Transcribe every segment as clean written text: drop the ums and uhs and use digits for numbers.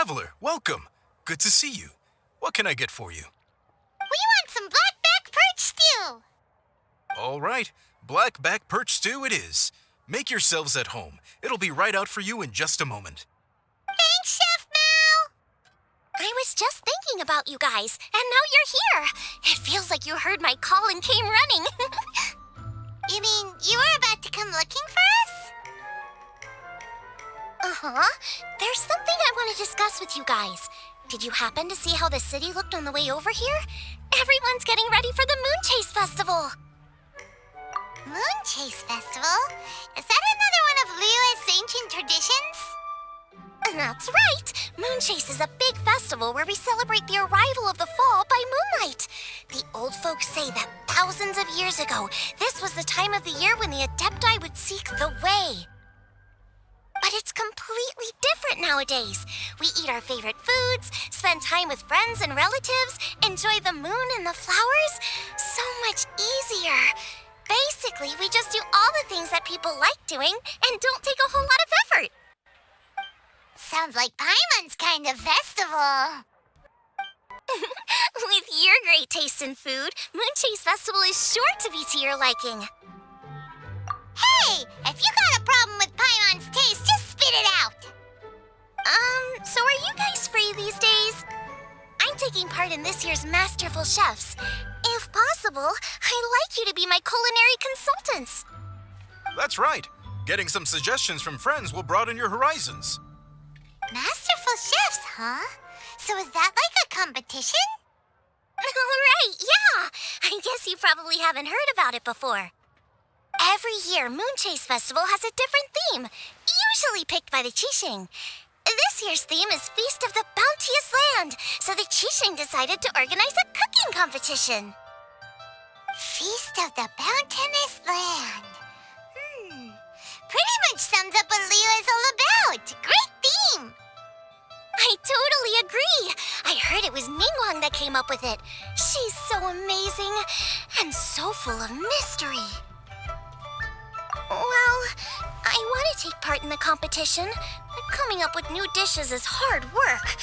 traveler, welcome. Good to see you. What can I get for you? We want some blackback perch stew. All right, blackback perch stew it is. Make yourselves at home. It'll be right out for you in just a moment. Thanks, Chef Mao. I was just thinking about you guys, and now you're here. It feels like you heard my call and came running. You mean you were about to come looking for us? Uh-huh. There's something I want to discuss with you guys. Did you happen to see how the city looked on the way over here? Everyone's getting ready for the Moonchase Festival. Moonchase Festival? Is that another one of Liyue's ancient traditions? That's right. Moonchase is a big festival where we celebrate the arrival of the fall by moonlight. The old folks say that thousands of years ago, this was the time of the year when the Adepti would seek the way. But it's completely different nowadays. We eat our favorite foods, spend time with friends and relatives, enjoy the moon and the flowers. So much easier. Basically, we just do all the things that people like doing and don't take a whole lot of effort. Sounds like Paimon's kind of festival. With your great taste in food, Moonchase Festival is sure to be to your liking. Hey, if you got a problem with Paimon's taste, just spit it out. So are you guys free these days? I'm taking part in this year's Masterful Chefs. If possible, I'd like you to be my culinary consultants. That's right. Getting some suggestions from friends will broaden your horizons. Masterful chefs, huh? So is that like a competition? Right, yeah. I guess you probably haven't heard about it before. Every year, Moonchase Festival has a different theme, usually picked by the Qixing. This year's theme is Feast of the Bounteous Land, so the Qixing decided to organize a cooking competition. Feast of the Bounteous Land. Pretty much sums up what Liyue is all about. Great theme. I totally agree. I heard it was Ningguang that came up with it. She's so amazing and so full of mystery. Well, I want to take part in the competition, but coming up with new dishes is hard work.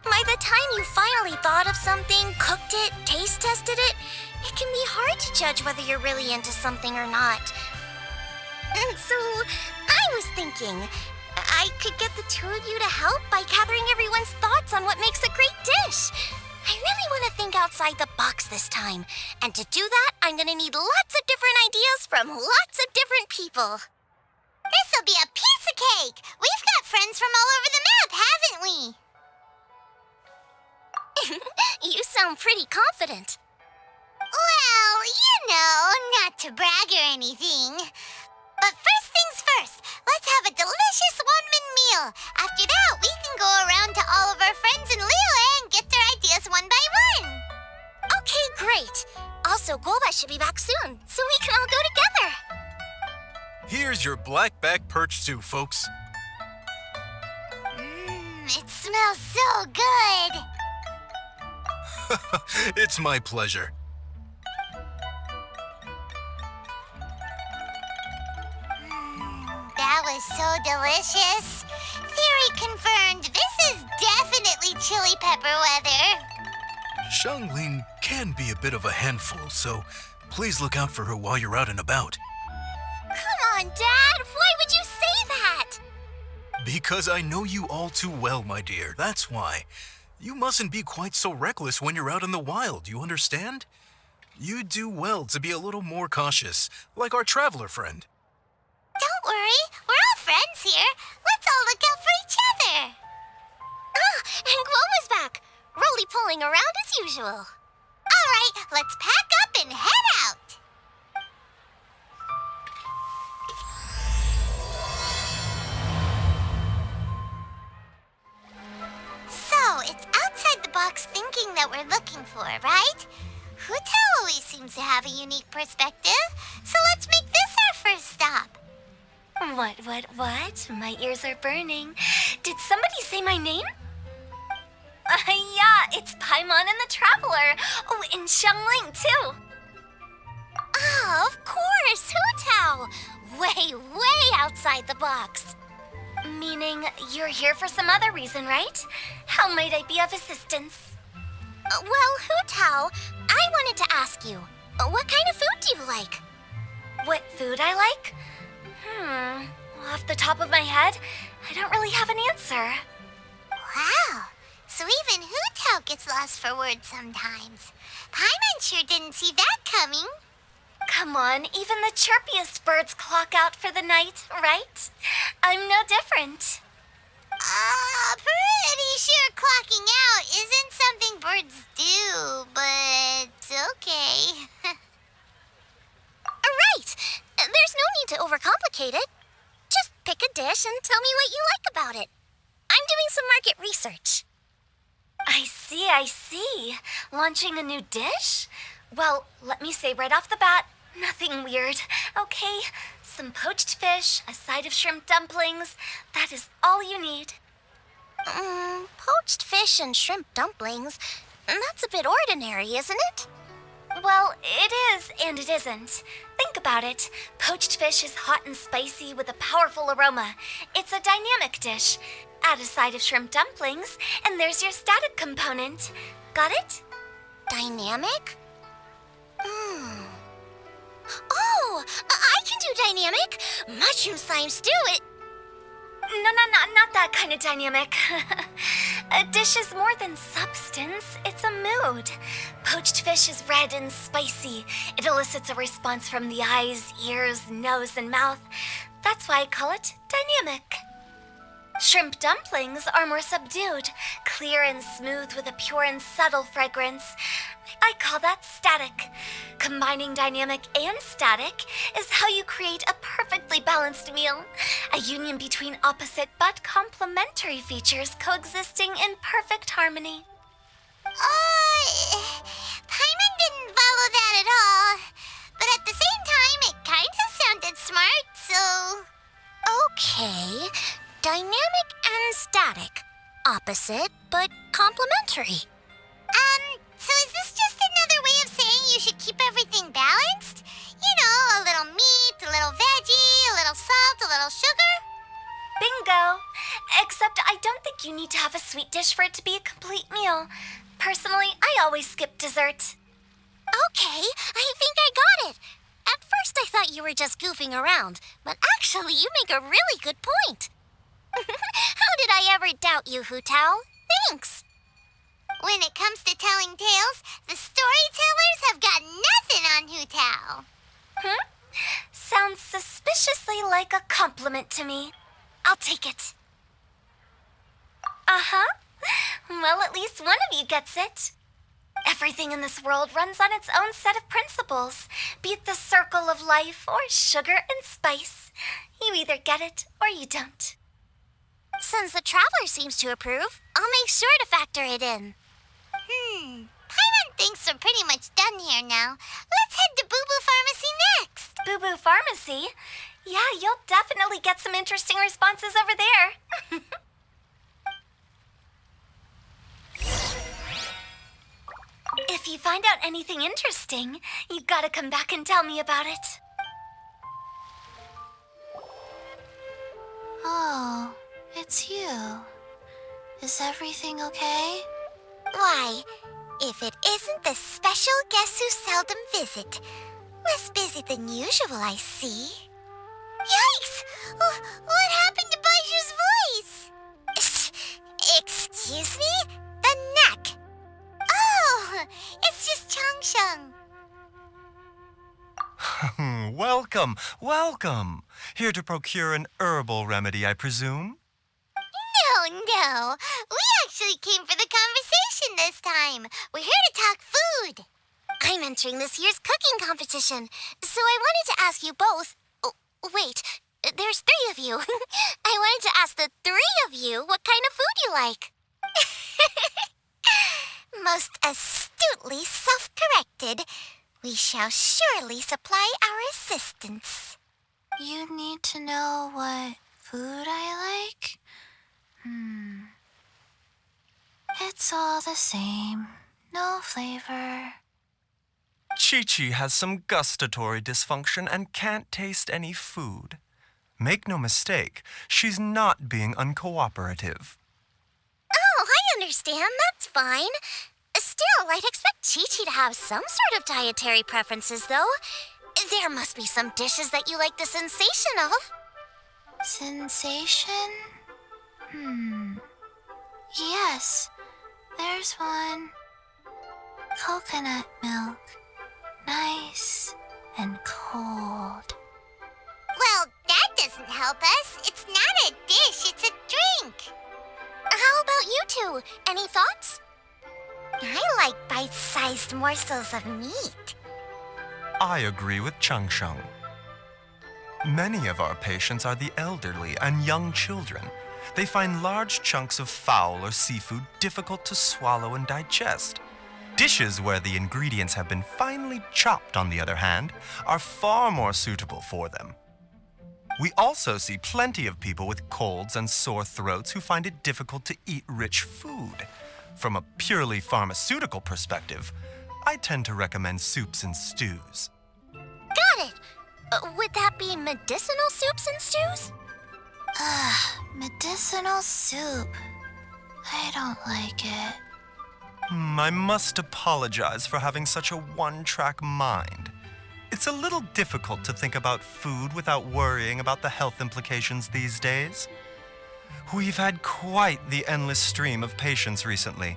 By the time you finally thought of something, cooked it, taste tested it, it can be hard to judge whether you're really into something or not. And so, I was thinking, I could get the two of you to help by gathering everyone's thoughts on what makes a great dish. I really want to think outside the box this time. And to do that, I'm going to need lots of different ideas from lots of different people. This'll be a piece of cake. We've got friends from all over the map, haven't we? You sound pretty confident. Well, not to brag or anything. But first things first, let's have a delicious one-man meal. After that, we can go around to all of our friends in Liyue and get their ideas one by one. Okay, great. Also, Golba should be back soon, so we can all go together. Here's your blackback perch stew, folks. It smells so good. It's my pleasure. That was so delicious. Theory confirmed. This is definitely chili pepper weather. Xiangling can be a bit of a handful, so please look out for her while you're out and about. Come on, Dad. Why would you say that? Because I know you all too well, my dear. That's why. You mustn't be quite so reckless when you're out in the wild, you understand? You do well to be a little more cautious, like our traveler friend. Don't worry. We're all friends here. Let's all look out for each other. And Gloma's back. Roly-poling around as usual. All right, let's pack up and head out. So, it's outside the box thinking that we're looking for, right? Hutao always seems to have a unique perspective, so let's make this our first stop. What? My ears are burning. Did somebody say my name? Yeah, it's Paimon and the Traveler. Oh, and Xiangling, too. Oh, of course, Hutao. Way outside the box. Meaning you're here for some other reason, right? How might I be of assistance? Well, Hu Tao, I wanted to ask you, what kind of food do you like? What food I like? Off the top of my head, I don't really have an answer. Wow. So even Hu Tao gets lost for words sometimes. Paimon sure didn't see that coming. Come on, even the chirpiest birds clock out for the night, right? I'm no different. Pretty sure clocking out isn't something birds do, but okay. Right. There's no need to overcomplicate it. Just pick a dish and tell me what you like about it. I'm doing some market research. I see. Launching a new dish? Well, let me say right off the bat, nothing weird, okay? Some poached fish, a side of shrimp dumplings. That is all you need. Poached fish and shrimp dumplings? That's a bit ordinary, isn't it? Well, it is and it isn't. Think about it. Poached fish is hot and spicy with a powerful aroma. It's a dynamic dish. Add a side of shrimp dumplings, and there's your static component. Got it? Dynamic? Oh, I can do dynamic. Mushroom slime stew it. No, not that kind of dynamic. A dish is more than substance, it's a mood. Poached fish is red and spicy. It elicits a response from the eyes, ears, nose, and mouth. That's why I call it dynamic. Shrimp dumplings are more subdued, clear and smooth with a pure and subtle fragrance. I call that static. Combining dynamic and static is how you create a perfectly balanced meal. A union between opposite but complementary features coexisting in perfect harmony. Paimon didn't follow that at all. But at the same time, it kind of sounded smart, so... Okay, dynamic and static. Opposite, but complementary. So is this just another way of saying you should keep everything balanced? You know, a little meat, a little veggie, a little salt, a little sugar? Bingo! Except I don't think you need to have a sweet dish for it to be a complete meal. Personally, I always skip dessert. Okay, I think I got it. At first I thought you were just goofing around, but actually you make a really good point. How did I ever doubt you, Hu Tao? Thanks. When it comes to telling tales, the storytellers have got nothing on Hu Tao. Sounds suspiciously like a compliment to me. I'll take it. Uh-huh. Well, at least one of you gets it. Everything in this world runs on its own set of principles, be it the circle of life or sugar and spice. You either get it or you don't. Since the traveler seems to approve, I'll make sure to factor it in. Paimon thinks we're pretty much done here now. Let's head to Boo Boo Pharmacy next. Boo Boo Pharmacy? Yeah, you'll definitely get some interesting responses over there. If you find out anything interesting, you gotta come back and tell me about it. Oh, it's you. Is everything okay? Why, if it isn't the special guests who seldom visit. Less busy than usual, I see. Yikes! What happened to Baiju's voice? Excuse me? The neck. Oh, it's just Changsheng. Welcome. Here to procure an herbal remedy, I presume? No. We actually came for the conversation this time. We're here to talk food. I'm entering this year's cooking competition, so I wanted to ask you both. Oh, wait, there's 3 of you. I wanted to ask the 3 of you what kind of food you like. Most astutely self-corrected. We shall surely supply our assistance. You need to know what food I like? It's all the same. No flavor. Chi-Chi has some gustatory dysfunction and can't taste any food. Make no mistake, she's not being uncooperative. Oh, I understand. That's fine. Still, I'd expect Chi-Chi to have some sort of dietary preferences, though. There must be some dishes that you like the sensation of. Sensation? Yes, there's one. Coconut milk. Nice and cold. Well, that doesn't help us. It's not a dish, it's a drink. How about you two? Any thoughts? I like bite-sized morsels of meat. I agree with Chung Sheng. Many of our patients are the elderly and young children. They find large chunks of fowl or seafood difficult to swallow and digest. Dishes where the ingredients have been finely chopped, on the other hand, are far more suitable for them. We also see plenty of people with colds and sore throats who find it difficult to eat rich food. From a purely pharmaceutical perspective, I tend to recommend soups and stews. Got it. Would that be medicinal soups and stews? Medicinal soup. I don't like it. I must apologize for having such a one-track mind. It's a little difficult to think about food without worrying about the health implications these days. We've had quite the endless stream of patients recently.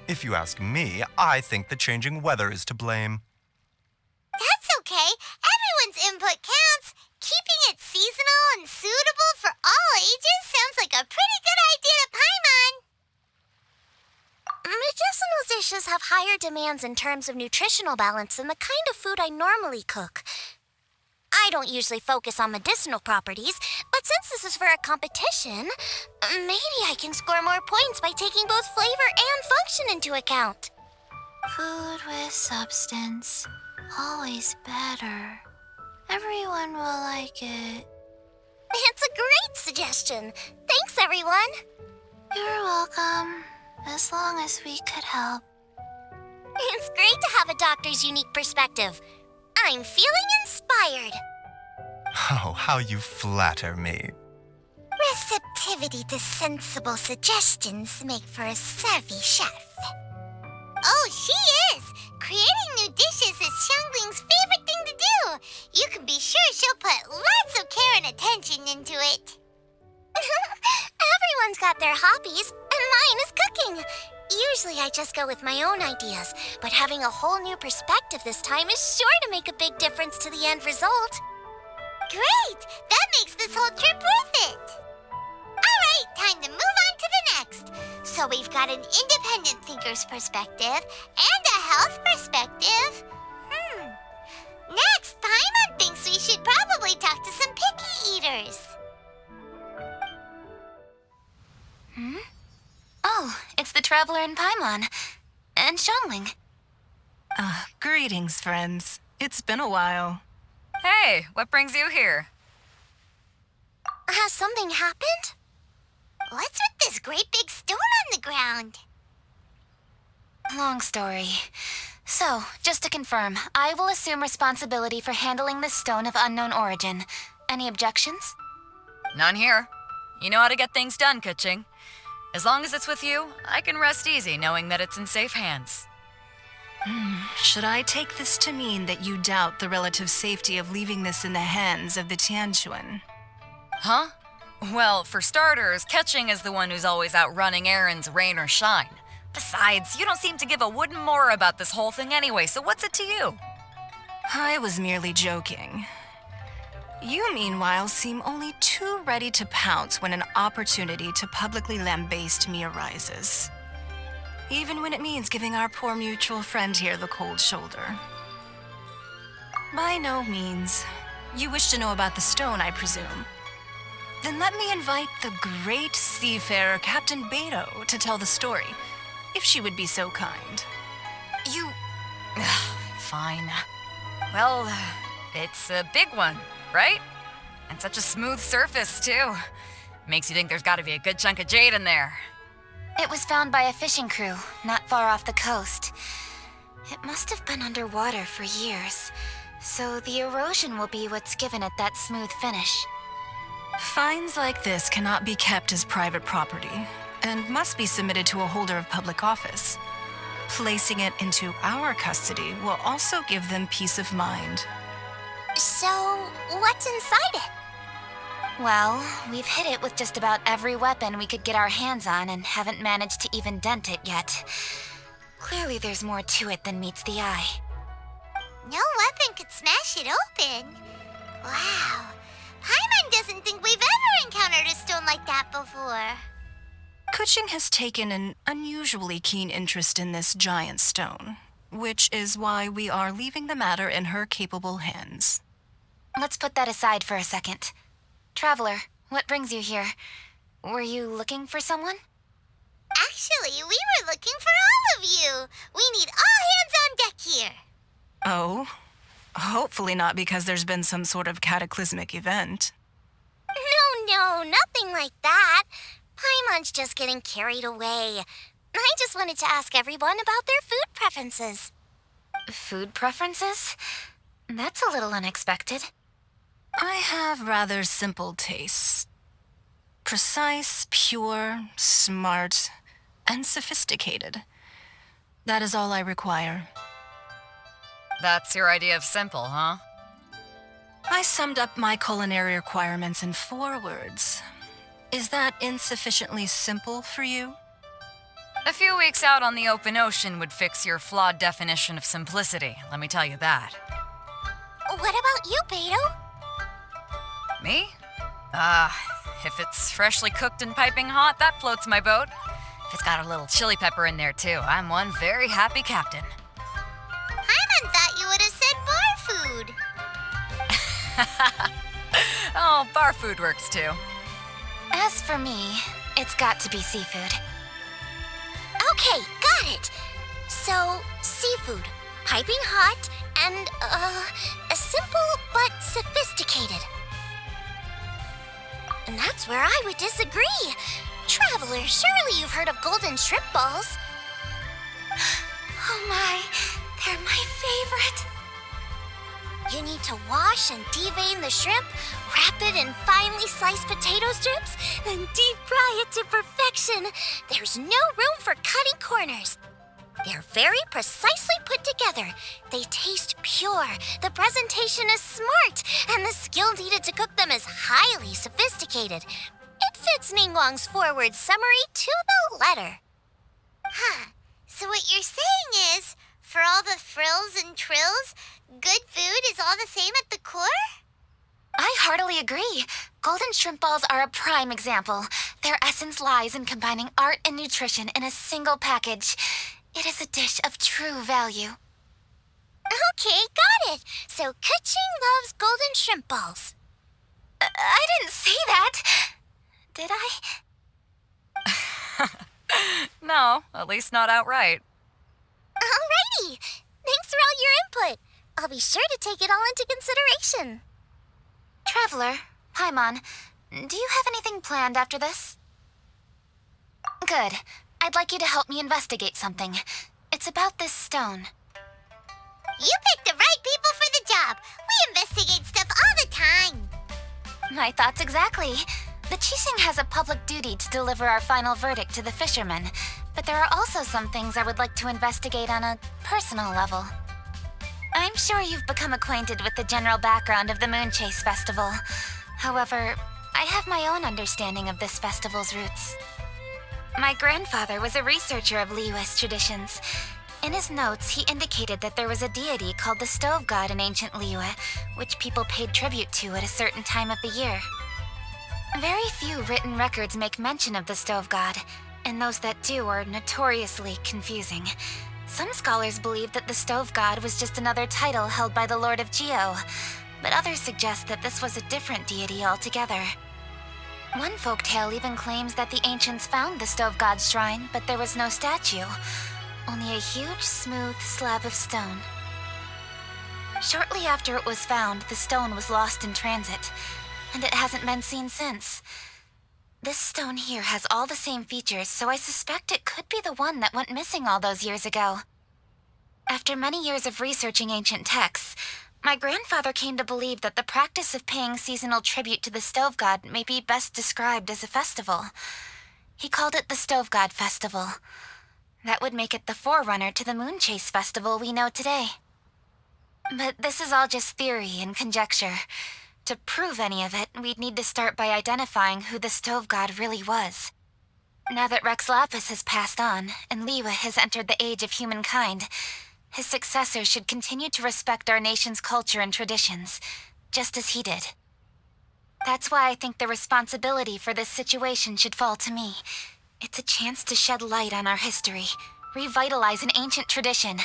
If you ask me, I think the changing weather is to blame. That's okay. Everyone's input counts. Keeping it seasonal and suitable for all ages sounds like a pretty good idea to Paimon. Medicinal dishes have higher demands in terms of nutritional balance than the kind of food I normally cook. I don't usually focus on medicinal properties, but since this is for a competition, maybe I can score more points by taking both flavor and function into account. Food with substance. Always better. Everyone will like it. It's a great suggestion. Thanks, everyone. You're welcome. As long as we could help. It's great to have a doctor's unique perspective. I'm feeling inspired. Oh, how you flatter me. Receptivity to sensible suggestions make for a savvy chef. Oh, she is! Creating new dishes is Xiangling's favorite thing to do. You can be sure she'll put lots of care and attention into it. Everyone's got their hobbies, and mine is cooking. Usually I just go with my own ideas, but having a whole new perspective this time is sure to make a big difference to the end result. Great! That makes this whole trip worth it. All right, time to move on to the next. So we've got an independent thinker's perspective and a health perspective. Next, Paimon thinks we should probably talk to some picky eaters. Oh, it's the traveler in Paimon. And Xiangling. Greetings, friends. It's been a while. Hey, what brings you here? Has something happened? What's with this great big stone on the ground? Long story. So, just to confirm, I will assume responsibility for handling this stone of unknown origin. Any objections? None here. You know how to get things done, Kuching. As long as it's with you, I can rest easy knowing that it's in safe hands. Should I take this to mean that you doubt the relative safety of leaving this in the hands of the Tianquan? Huh? Well, for starters, Kuching is the one who's always out running errands, rain or shine. Besides, you don't seem to give a wooden more about this whole thing anyway, so what's it to you? I was merely joking. You, meanwhile, seem only too ready to pounce when an opportunity to publicly lambaste me arises. Even when it means giving our poor mutual friend here the cold shoulder. By no means. You wish to know about the stone, I presume. Then let me invite the great seafarer Captain Beto to tell the story, if she would be so kind. You... Fine. Well, it's a big one, right? And such a smooth surface, too. Makes you think there's gotta be a good chunk of jade in there. It was found by a fishing crew, not far off the coast. It must have been underwater for years, so the erosion will be what's given it that smooth finish. Finds like this cannot be kept as private property and must be submitted to a holder of public office. Placing it into our custody will also give them peace of mind. So, what's inside it? Well, we've hit it with just about every weapon we could get our hands on and haven't managed to even dent it yet. Clearly there's more to it than meets the eye. No weapon could smash it open. Wow. Paimon doesn't think we've ever encountered a stone like that before. Kuching has taken an unusually keen interest in this giant stone, which is why we are leaving the matter in her capable hands. Let's put that aside for a second. Traveler, what brings you here? Were you looking for someone? Actually, we were looking for all of you. We need all hands on deck here. Oh? Hopefully not because there's been some sort of cataclysmic event. No, nothing like that. Paimon's just getting carried away. I just wanted to ask everyone about their food preferences. Food preferences? That's a little unexpected. I have rather simple tastes. Precise, pure, smart, and sophisticated. That is all I require. That's your idea of simple, huh? I summed up my culinary requirements in 4 words. Is that insufficiently simple for you? A few weeks out on the open ocean would fix your flawed definition of simplicity, let me tell you that. What about you, Beto? Me? If it's freshly cooked and piping hot, that floats my boat. If it's got a little chili pepper in there, too, I'm one very happy captain. Paimon thought you would have said bar food. Oh, bar food works, too. As for me, it's got to be seafood. Okay, got it. So, seafood, piping hot, and, simple but sophisticated. And that's where I would disagree. Traveler, surely you've heard of golden shrimp balls. Oh my, they're my favorite. You need to wash and devein the shrimp, wrap it in finely sliced potato strips, then deep fry it to perfection. There's no room for cutting corners. They're very precisely put together. They taste pure, the presentation is smart, and the skill needed to cook them is highly sophisticated. It fits Ningguang's forward summary to the letter. Huh. So what you're saying is, for all the frills and trills, good food is all the same at the core? I heartily agree. Golden shrimp balls are a prime example. Their essence lies in combining art and nutrition in a single package. It is a dish of true value. Okay, got it. So Kuching loves golden shrimp balls. I didn't say that. Did I? No, at least not outright. Alrighty. Thanks for all your input. I'll be sure to take it all into consideration. Traveler, Paimon, do you have anything planned after this? Good. I'd like you to help me investigate something. It's about this stone. You picked the right people for the job. We investigate stuff all the time. My thoughts exactly. The Qixing has a public duty to deliver our final verdict to the fishermen, but there are also some things I would like to investigate on a personal level. I'm sure you've become acquainted with the general background of the Moonchase festival. However, I have my own understanding of this festival's roots. My grandfather was a researcher of Liyue's traditions. In his notes, he indicated that there was a deity called the Stove God in ancient Liyue, which people paid tribute to at a certain time of the year. Very few written records make mention of the Stove God, and those that do are notoriously confusing. Some scholars believe that the Stove God was just another title held by the Lord of Geo, but others suggest that this was a different deity altogether. One folktale even claims that the ancients found the Stove God's shrine, but there was no statue, only a huge, smooth slab of stone. Shortly after it was found, the stone was lost in transit, and it hasn't been seen since. This stone here has all the same features, so I suspect it could be the one that went missing all those years ago. After many years of researching ancient texts, My grandfather came to believe that the practice of paying seasonal tribute to the stove god may be best described as a festival. He called it the Stove God Festival. That would make it the forerunner to the Moonchase festival we know today. But this is all just theory and conjecture. To prove any of it, we'd need to start by identifying who the stove god really was. Now that Rex Lapis has passed on, and Liwa has entered the age of humankind, his successor should continue to respect our nation's culture and traditions, just as he did. That's why I think the responsibility for this situation should fall to me. It's a chance to shed light on our history, revitalize an ancient tradition,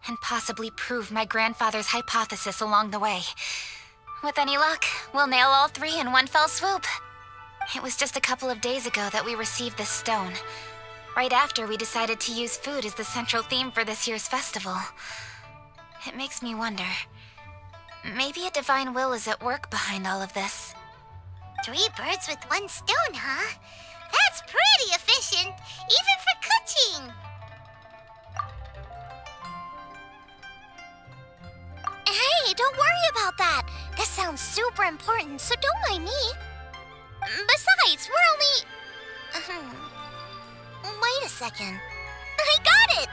and possibly prove my grandfather's hypothesis along the way. With any luck, we'll nail all three in one fell swoop. It was just a couple of days ago that we received this stone, right after we decided to use food as the central theme for this year's festival. It makes me wonder, maybe a divine will is at work behind all of this. 3 birds with 1 stone, huh? That's pretty efficient, even for cooking. Hey, don't worry about that. This sounds super important, so don't mind me. Besides, we're only... Wait a second. I got it!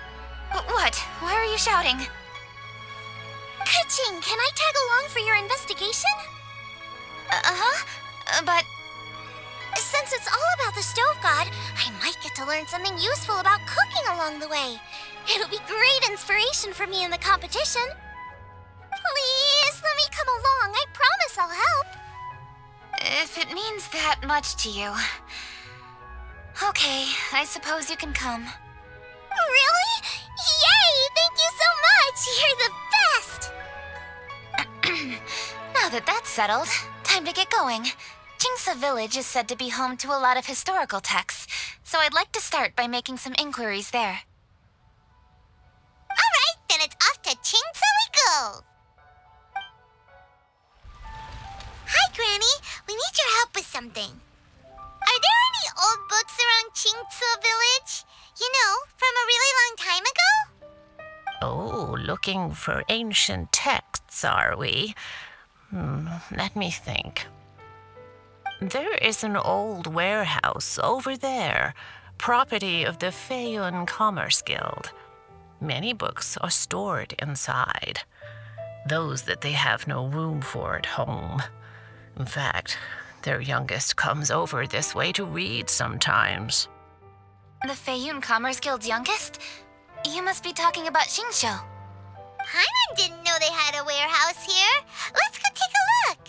What? Why are you shouting? Ka-ching, can I tag along for your investigation? But... Since it's all about the stove god, I might get to learn something useful about cooking along the way. It'll be great inspiration for me in the competition. Please, let me come along. I promise I'll help. if it means that much to you... Okay, I suppose you can come. Really? Yay! Thank you so much! You're the best! Now that that's settled, time to get going. Jingsa Village is said to be home to a lot of historical texts, so I'd like to start by making some inquiries there. All right, then it's off to Chingsa we go. Hi, Granny. We need your help with something. Are there any old books around Chingsa Village? You know, from a really long time ago? Oh, looking for ancient texts, are we? Let me think. There is an old warehouse over there, property of the Feiyun Commerce Guild. Many books are stored inside, those that they have no room for at home. In fact, their youngest comes over this way to read sometimes. The Feiyun Commerce Guild's youngest? You must be talking about Xingqiu. Paimon didn't know they had a warehouse here. Let's go take a look.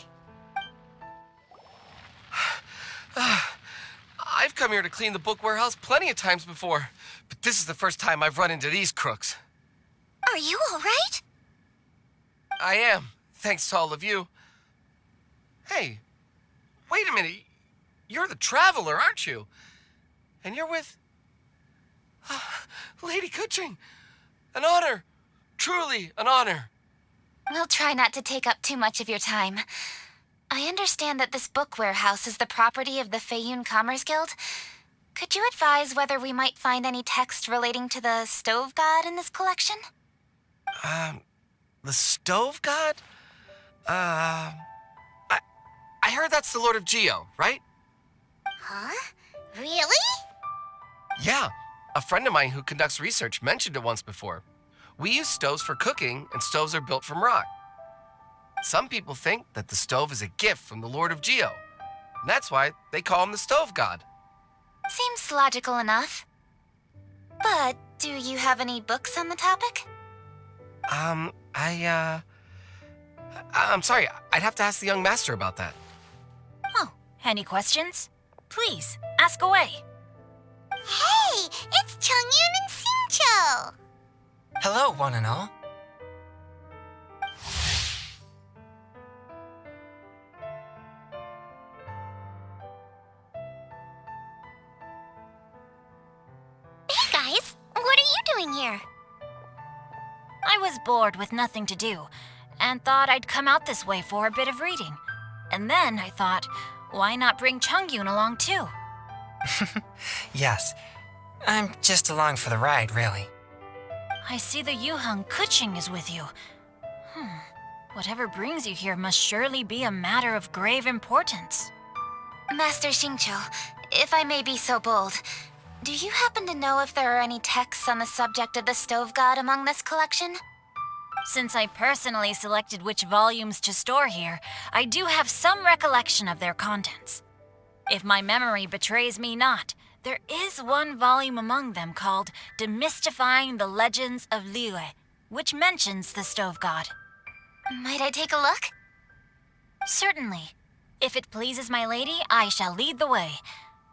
I've come here to clean the book warehouse plenty of times before, but this is the first time I've run into these crooks. Are you all right? I am, thanks to all of you. Hey, wait a minute. You're the traveler, aren't you? And you're with... Lady Kuching. An honor. Truly an honor. We'll try not to take up too much of your time. I understand that this book warehouse is the property of the Feiyun Commerce Guild. Could you advise whether we might find any text relating to the stove god in this collection? The stove god? I heard that's the Lord of Geo, right? Huh? Really? Yeah, a friend of mine who conducts research mentioned it once before. We use stoves for cooking, and stoves are built from rock. Some people think that the stove is a gift from the Lord of Geo. And that's why they call him the stove god. Seems logical enough. But do you have any books on the topic? I'm sorry, I'd have to ask the young master about that. Oh, any questions? Please, ask away. Hey, it's Chongyun and Xingqiu. Hello, one and all. Hey guys, what are you doing here? I was bored with nothing to do, and thought I'd come out this way for a bit of reading. And then I thought, why not bring Chongyun along too? Yes, I'm just along for the ride, really. I see the Yuheng Kuching is with you. Whatever brings you here must surely be a matter of grave importance. Master Xingqiu, if I may be so bold, do you happen to know if there are any texts on the subject of the stove god among this collection? Since I personally selected which volumes to store here, I do have some recollection of their contents. If my memory betrays me not, there is one volume among them called Demystifying the Legends of Liyue, which mentions the stove god. Might I take a look? Certainly. If it pleases my lady, I shall lead the way.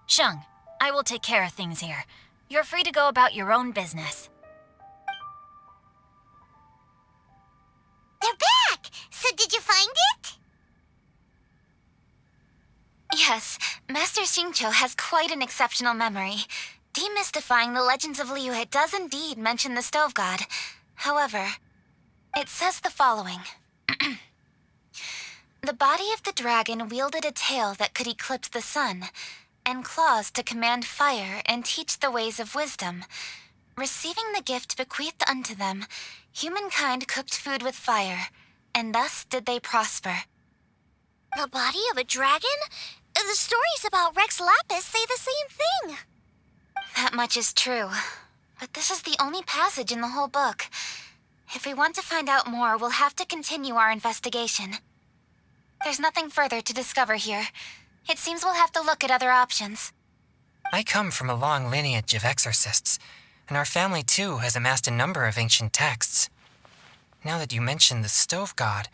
Sheng, I will take care of things here. You're free to go about your own business. They're back! So did you find it? Yes, Master Xingqiu has quite an exceptional memory. Demystifying the Legends of Liyue does indeed mention the stove god. However, it says the following. The body of the dragon wielded a tail that could eclipse the sun, and claws to command fire and teach the ways of wisdom. Receiving the gift bequeathed unto them, humankind cooked food with fire, and thus did they prosper. The body of a dragon? The stories about Rex Lapis say the same thing. That much is true, but this is the only passage in the whole book. If we want to find out more, we'll have to continue our investigation. There's nothing further to discover here. It seems we'll have to look at other options. I come from a long lineage of exorcists, and our family too has amassed a number of ancient texts. Now that you mention the stove god,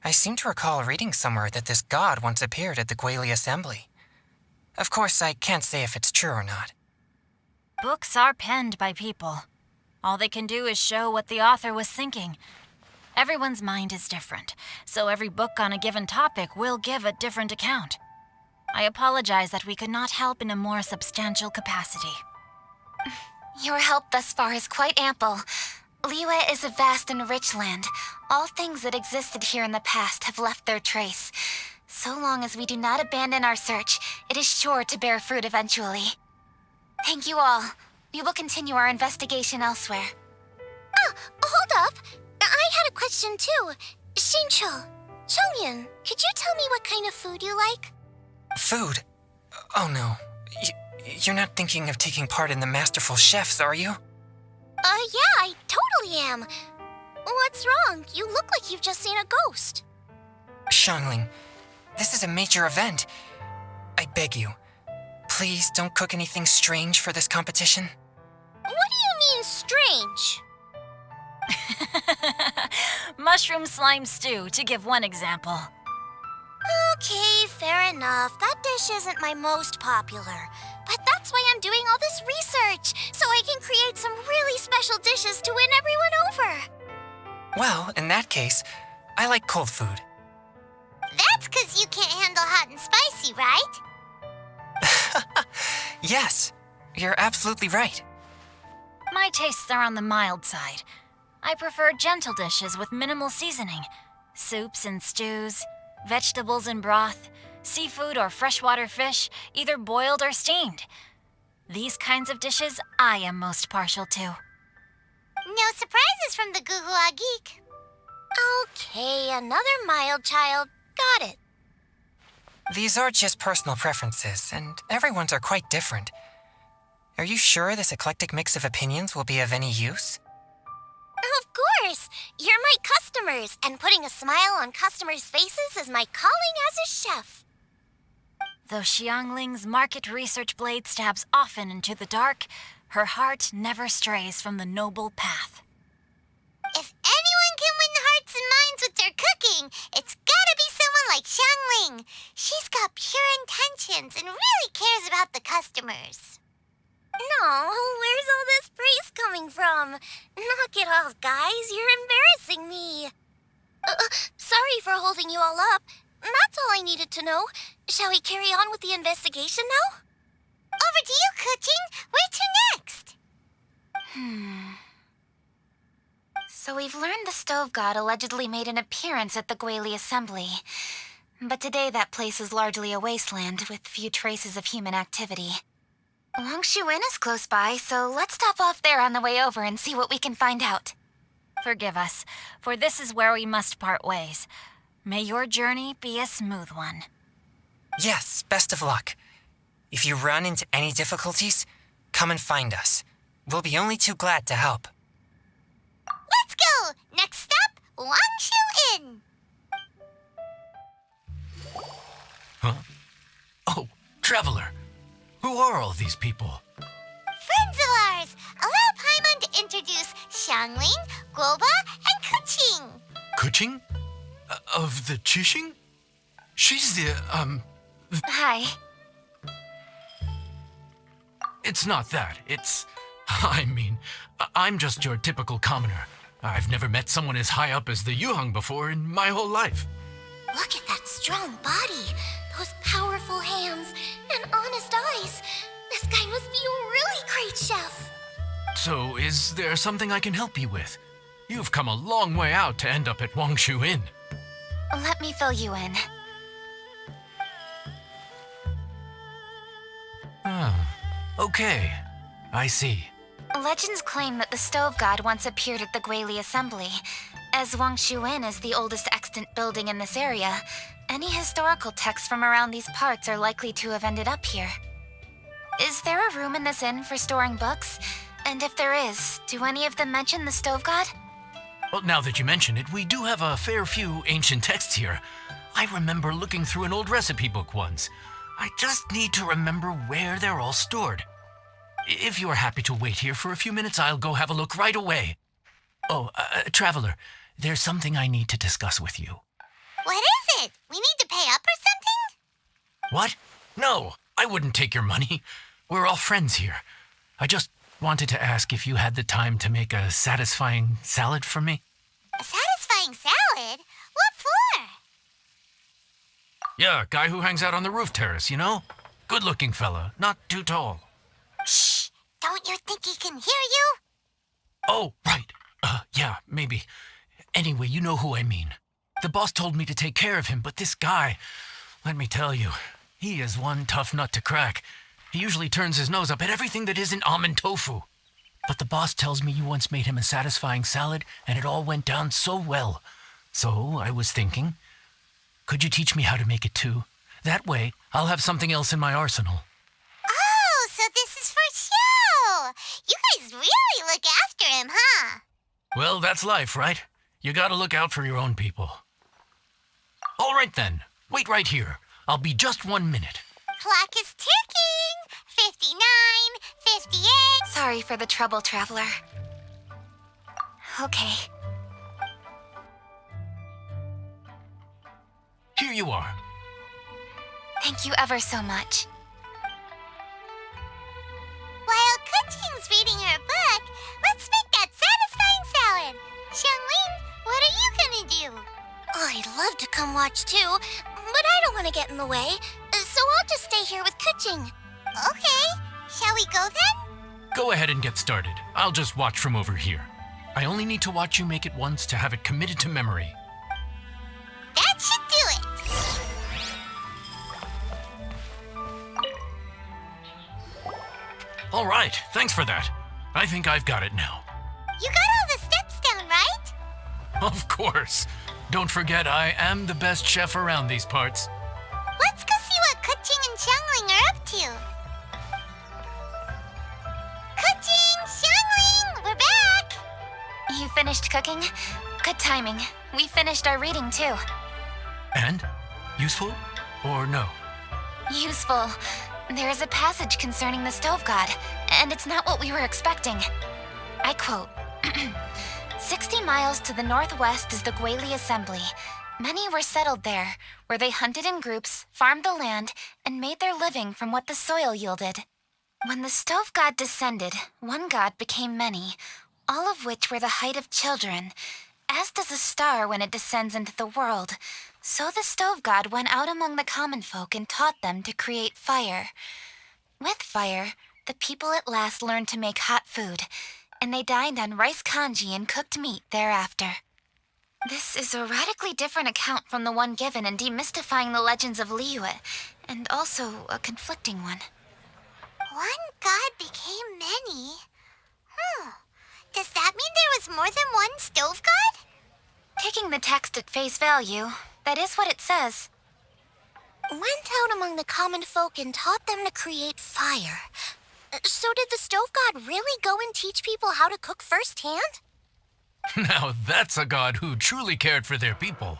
I seem to recall reading somewhere that this god once appeared at the Guili Assembly. Of course, I can't say if it's true or not. Books are penned by people. All they can do is show what the author was thinking. Everyone's mind is different, so every book on a given topic will give a different account. I apologize that we could not help in a more substantial capacity. Your help thus far is quite ample. Liyue is a vast and rich land. All things that existed here in the past have left their trace. So long as we do not abandon our search, it is sure to bear fruit eventually. Thank you all. We will continue our investigation elsewhere. Oh, hold up. I had a question too. Xingqiu, Chongyan, could you tell me what kind of food you like? Food? Oh no. You're not thinking of taking part in the Masterful Chefs, are you? Yeah, I totally am. What's wrong? You look like you've just seen a ghost. Xiangling, this is a major event. I beg you, please don't cook anything strange for this competition. What do you mean, strange? Mushroom slime stew, to give one example. Okay, fair enough. That dish isn't my most popular. But that's why I'm doing all this research, so I can create some really special dishes to win everyone over. Well, in that case, I like cold food. That's because you can't handle hot and spicy, right? Yes, you're absolutely right. My tastes are on the mild side. I prefer gentle dishes with minimal seasoning. Soups and stews, vegetables and broth, seafood or freshwater fish, either boiled or steamed. These kinds of dishes I am most partial to. No surprises from the Guhua Geek. Okay, another mild child. Got it. These are just personal preferences, and everyone's are quite different. Are you sure this eclectic mix of opinions will be of any use? Of course! You're my customers, and putting a smile on customers' faces is my calling as a chef. Though Xiangling's market research blade stabs often into the dark, her heart never strays from the noble path. If anyone can win hearts and minds with their cooking, it's gotta be someone like Xiangling. She's got pure intentions and really cares about the customers. No, where's all this praise coming from? Knock it off, guys. You're embarrassing me. Sorry for holding you all up. That's all I needed to know. Shall we carry on with the investigation now? Over to you, Kuching. Where to next? So we've learned the stove god allegedly made an appearance at the Guili Assembly. But today that place is largely a wasteland with few traces of human activity. Longshu Inn is close by, so let's stop off there on the way over and see what we can find out. Forgive us, for this is where we must part ways. May your journey be a smooth one. Yes, best of luck. If you run into any difficulties, come and find us. We'll be only too glad to help. Let's go! Next stop, Wangshu Inn. Huh? Oh, Traveler. Who are all these people? Friends of ours. Allow Paimon to introduce Xiangling, Guoba, and Kuqing. Kuching? Of the Chishing? She's the, Hi. It's not that. It's... I'm just your typical commoner. I've never met someone as high up as the Yuhang before in my whole life. Look at that strong body, those powerful hands, and honest eyes. This guy must be a really great chef. So, is there something I can help you with? You've come a long way out to end up at Wangshu Inn. Let me fill you in. Okay. I see. Legends claim that the Stove God once appeared at the Guili Assembly. As Wangshu Inn is the oldest extant building in this area, any historical texts from around these parts are likely to have ended up here. Is there a room in this inn for storing books? And if there is, do any of them mention the Stove God? Well, now that you mention it, we do have a fair few ancient texts here. I remember looking through an old recipe book once. I just need to remember where they're all stored. If you are happy to wait here for a few minutes, I'll go have a look right away. Oh, Traveler, there's something I need to discuss with you. What is it? We need to pay up or something? What? No, I wouldn't take your money. We're all friends here. I just wanted to ask if you had the time to make a satisfying salad for me. A satisfying salad? What for? Yeah, guy who hangs out on the roof terrace, you know? Good-looking fella, not too tall. Shh! Don't you think he can hear you? Oh, right. Yeah, maybe. Anyway, you know who I mean. The boss told me to take care of him, but this guy, let me tell you, he is one tough nut to crack. He usually turns his nose up at everything that isn't almond tofu. But the boss tells me you once made him a satisfying salad, and it all went down so well. So I was thinking, could you teach me how to make it too? That way, I'll have something else in my arsenal. Oh, so this is for show! You guys really look after him, huh? Well, that's life, right? You gotta look out for your own people. All right then, wait right here. I'll be just 1 minute. Clock is ticking! 59, 58... Sorry for the trouble, Traveler. Okay. Here you are. Thank you ever so much. While Kuqing's reading her book, let's make that satisfying salad. Xiangling, what are you gonna do? I'd love to come watch too, but I don't want to get in the way, so I'll just stay here with Kuqing. Okay, shall we go then? Go ahead and get started. I'll just watch from over here. I only need to watch you make it once to have it committed to memory. That should do it. All right, thanks for that. I think I've got it now. You got all the steps down, right? Of course. Don't forget, I am the best chef around these parts. Let's go see what Kuqing and Xiangling are up to. Kuqing, Xiangling, we're back! You finished cooking? Good timing. We finished our reading too. And? Useful? Or no? Useful. There is a passage concerning the Stove God, and it's not what we were expecting. I quote, 60 miles to the northwest is the Guili Assembly. Many were settled there, where they hunted in groups, farmed the land, and made their living from what the soil yielded. When the Stove God descended, one god became many, all of which were the height of children. As does a star when it descends into the world, so the Stove God went out among the common folk and taught them to create fire. With fire, the people at last learned to make hot food, and they dined on rice congee and cooked meat thereafter. This is a radically different account from the one given in Demystifying the Legends of Liyue, and also a conflicting one. One god became many? Does that mean there was more than one stove god? Taking the text at face value, that is what it says. Went out among the common folk and taught them to create fire. So did the stove god really go and teach people how to cook firsthand? Now that's a god who truly cared for their people.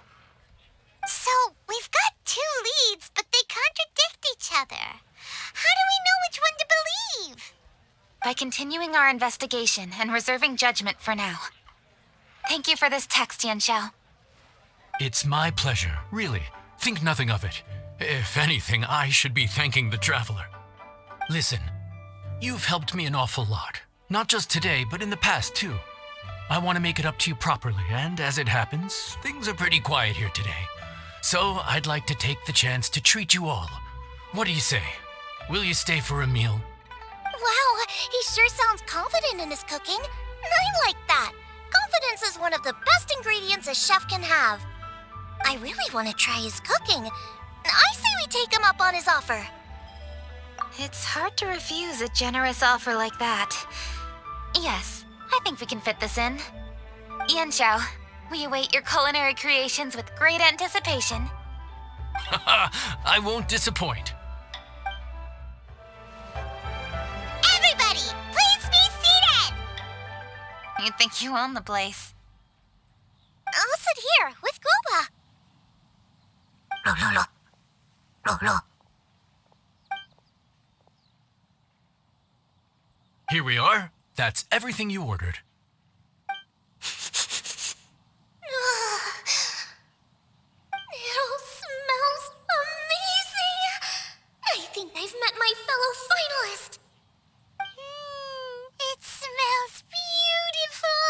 So, we've got two leads, but they contradict each other. How do we know which one to believe? By continuing our investigation and reserving judgment for now. Thank you for this text, Yanxiao. It's my pleasure, really. Think nothing of it. If anything, I should be thanking the traveler. Listen, you've helped me an awful lot. Not just today, but in the past, too. I want to make it up to you properly, and as it happens, things are pretty quiet here today. So I'd like to take the chance to treat you all. What do you say? Will you stay for a meal? Wow, he sure sounds confident in his cooking. I like that. Confidence is one of the best ingredients a chef can have. I really want to try his cooking. I say we take him up on his offer. It's hard to refuse a generous offer like that. Yes, I think we can fit this in. Yanxiao, we await your culinary creations with great anticipation. I won't disappoint. Everybody, please be seated! You think you own the place? I'll sit here with Guoba. Here we are. That's everything you ordered. It all smells amazing. I think I've met my fellow finalist. It smells beautiful.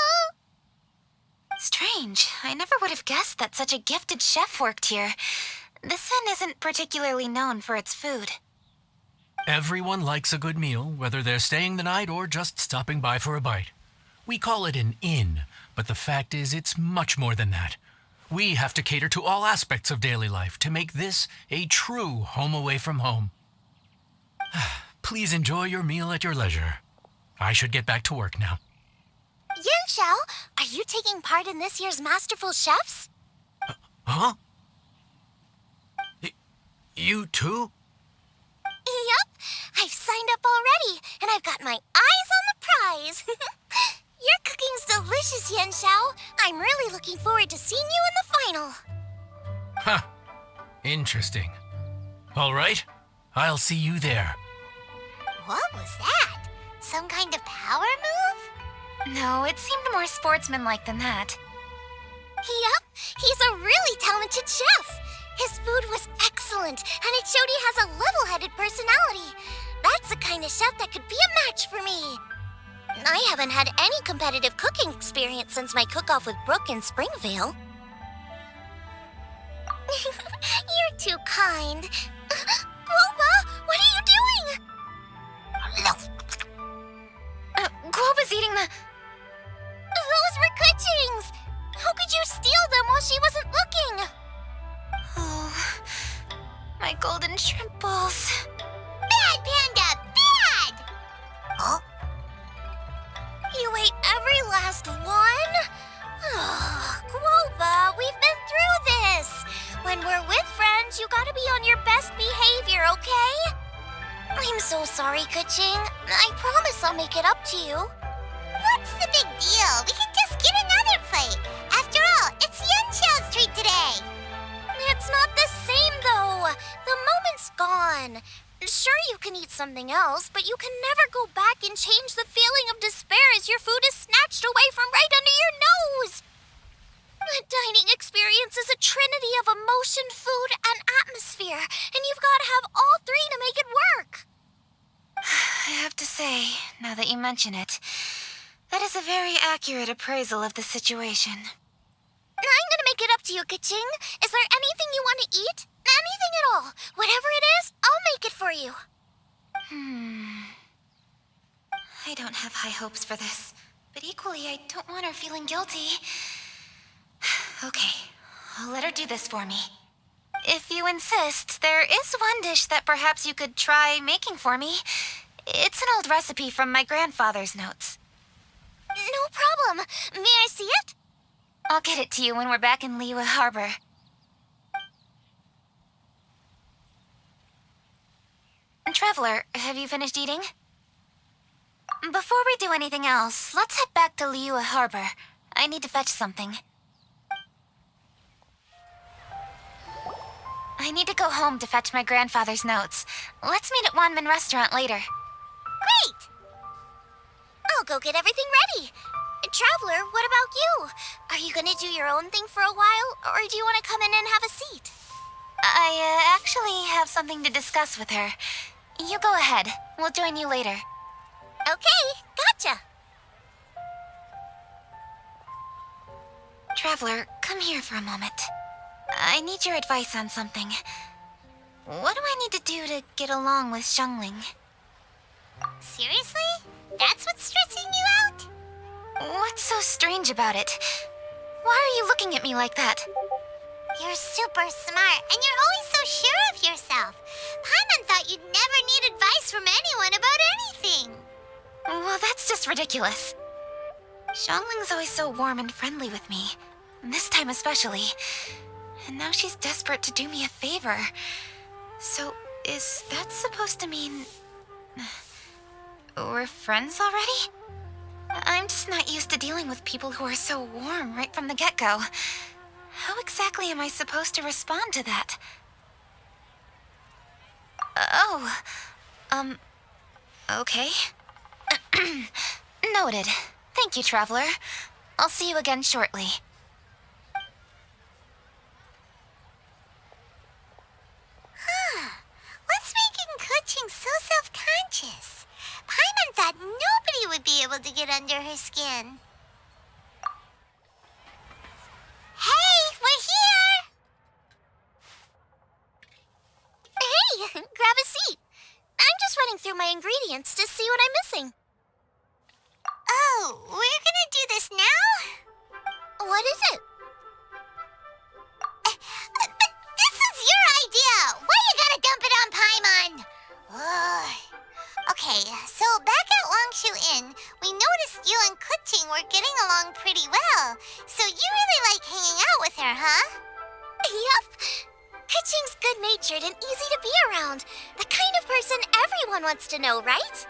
Strange. I never would have guessed that such a gifted chef worked here. This inn isn't particularly known for its food. Everyone likes a good meal, whether they're staying the night or just stopping by for a bite. We call it an inn, but the fact is it's much more than that. We have to cater to all aspects of daily life to make this a true home away from home. Please enjoy your meal at your leisure. I should get back to work now. Yanxiao, are you taking part in this year's Masterful Chefs? Huh? You too? Yup, I've signed up already, and I've got my eyes on the prize. Your cooking's delicious, Yanxiao. I'm really looking forward to seeing you in the final. Huh. Interesting. All right, I'll see you there. What was that? Some kind of power move? No, it seemed more sportsmanlike than that. Yup, he's a really talented chef. His food was excellent, and it showed he has a level-headed personality. That's the kind of chef that could be a match for me. I haven't had any competitive cooking experience since my cook-off with Brooke in Springvale. You're too kind. Guoba, what are you doing? Guoba's eating the... Those were Kuching's. How could you steal them while she wasn't looking? Oh, my golden shrimp balls. Bad, Panda, bad! Huh? You ate every last one? Oh, Guoba, we've been through this. When we're with friends, you gotta be on your best behavior, okay? I'm so sorry, Kuching. I promise I'll make it up to you. What's the big deal? We can just get another plate. After all, it's Yanxiao's treat today. It's not the same, though. The moment's gone. Sure, you can eat something else, but you can never go back and change the feeling of despair as your food is snatched away from right under your nose. The dining experience is a trinity of emotion, food, and atmosphere, and you've got to have all three to make it work. I have to say, now that you mention it, that is a very accurate appraisal of the situation. I'm gonna make it up to you, Kaching. Is there anything you want to eat? Anything at all. Whatever it is, I'll make it for you. I don't have high hopes for this, but equally I don't want her feeling guilty. Okay, I'll let her do this for me. If you insist, there is one dish that perhaps you could try making for me. It's an old recipe from my grandfather's notes. No problem. May I see it? I'll get it to you when we're back in Liyue Harbor. Traveler, have you finished eating? Before we do anything else, let's head back to Liyue Harbor. I need to fetch something. I need to go home to fetch my grandfather's notes. Let's meet at Wanmin Restaurant later. Great! I'll go get everything ready. Traveler, what about you? Are you gonna do your own thing for a while, or do you want to come in and have a seat? I actually have something to discuss with her. You go ahead. We'll join you later. Okay, gotcha. Traveler, come here for a moment. I need your advice on something. What do I need to do to get along with Xiangling? Seriously? That's what's stressing you out? What's so strange about it? Why are you looking at me like that? You're super smart, and you're always so sure of yourself. Paimon thought you'd never need advice from anyone about anything. Well, that's just ridiculous. Xiangling's always so warm and friendly with me. This time especially. And now she's desperate to do me a favor. So, is that supposed to mean... we're friends already? I'm just not used to dealing with people who are so warm right from the get-go. How exactly am I supposed to respond to that? Okay. Noted. Thank you, Traveler. I'll see you again shortly. What's making Kuching so self-conscious? Paimon thought nobody would be able to get under her skin. Hey, we're here! Hey, grab a seat. I'm just running through my ingredients to see what I'm missing. Oh, we're gonna do this now? What is it? But this is your idea! Why you gotta dump it on Paimon? Ugh. Okay, so back at Longshu Inn, we noticed you and Kuching were getting along pretty well. So you really like hanging out with her, huh? Yep. Kuching's good-natured and easy to be around. The kind of person everyone wants to know, right?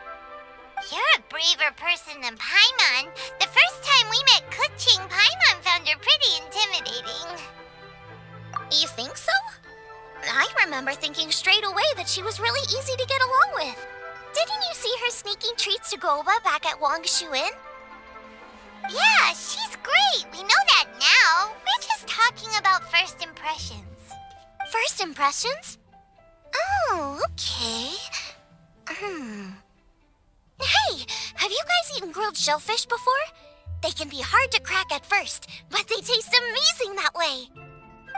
You're a braver person than Paimon. The first time we met Kuching, Paimon found her pretty intimidating. You think so? I remember thinking straight away that she was really easy to get along with. Didn't you see her sneaking treats to Goba back at Wangshu Inn? Yeah, she's great. We know that now. We're just talking about first impressions. First impressions? Oh, okay. Hey, have you guys eaten grilled shellfish before? They can be hard to crack at first, but they taste amazing that way.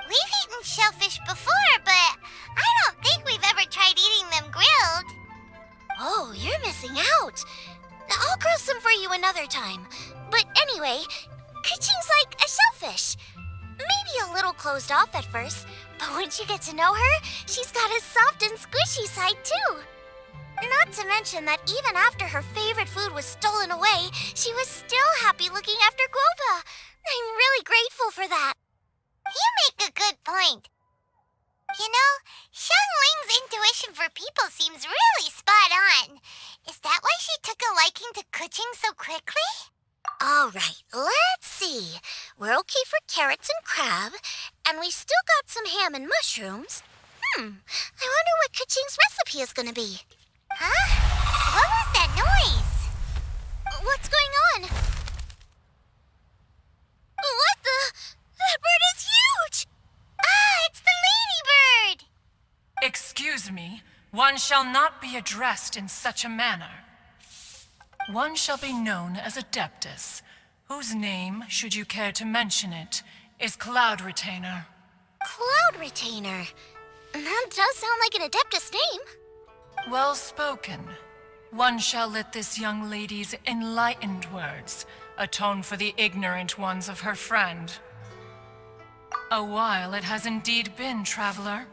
We've eaten shellfish before, but I don't think we've ever tried eating them grilled. Oh, you're missing out. I'll grill some for you another time. But anyway, Kuching's like a shellfish. Maybe a little closed off at first, but once you get to know her, she's got a soft and squishy side too. Not to mention that even after her favorite food was stolen away, she was still happy looking after Guoba. I'm really grateful for that. You make a good point. You know, Xiangling's intuition for people seems really spot on. Is that why she took a liking to Kuching so quickly? All right, let's see. We're okay for carrots and crab, and we still got some ham and mushrooms. I wonder what Kuching's recipe is gonna be. Huh? What was that noise? What's going on? What the? That bird is huge! Ah, it's the ladybird! Excuse me, one shall not be addressed in such a manner. One shall be known as Adeptus, whose name, should you care to mention it, is Cloud Retainer. Cloud Retainer? That does sound like an Adeptus name. Well spoken. One shall let this young lady's enlightened words atone for the ignorant ones of her friend. A while it has indeed been, traveler.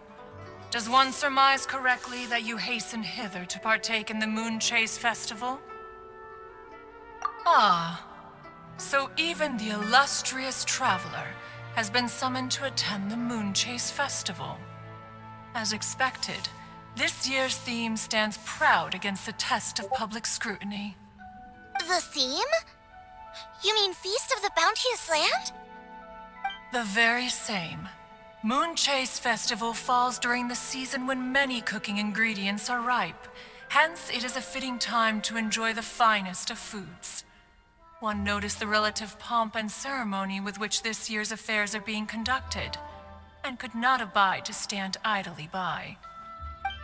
Does one surmise correctly that you hasten hither to partake in the Moonchase festival? Ah, So even the illustrious traveler has been summoned to attend the Moonchase festival. As expected, this year's theme stands proud against the test of public scrutiny. The theme? You mean Feast of the Bounteous Land? The very same. Moonchase Festival falls during the season when many cooking ingredients are ripe. Hence, it is a fitting time to enjoy the finest of foods. One noticed the relative pomp and ceremony with which this year's affairs are being conducted, and could not abide to stand idly by.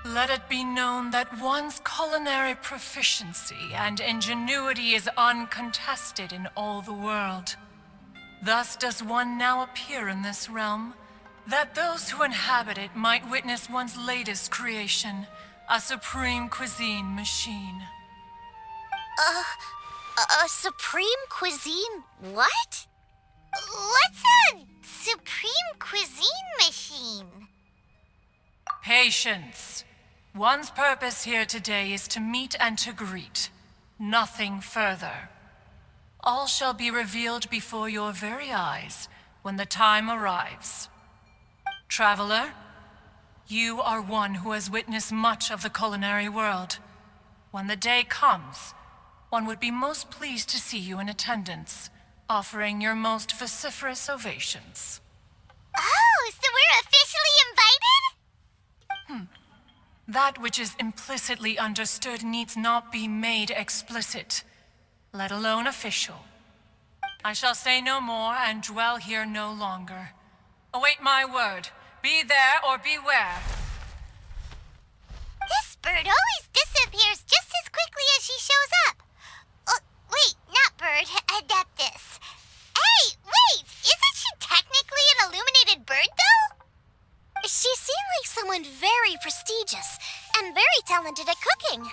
Let it be known that one's culinary proficiency and ingenuity is uncontested in all the world. Thus does one now appear in this realm, that those who inhabit it might witness one's latest creation, a supreme cuisine machine. A supreme cuisine what? What's a supreme cuisine machine? Patience. One's purpose here today is to meet and to greet. Nothing further. All shall be revealed before your very eyes when the time arrives. Traveler, you are one who has witnessed much of the culinary world. When the day comes, one would be most pleased to see you in attendance, offering your most vociferous ovations. Oh, so we're officially invited? That which is implicitly understood needs not be made explicit, let alone official. I shall say no more and dwell here no longer. Await my word. Be there or beware. This bird always disappears just as quickly as she shows up. Wait, not bird, Adeptus. Hey, wait! Isn't she technically an illuminated bird, though? She seemed like someone very prestigious and very talented at cooking.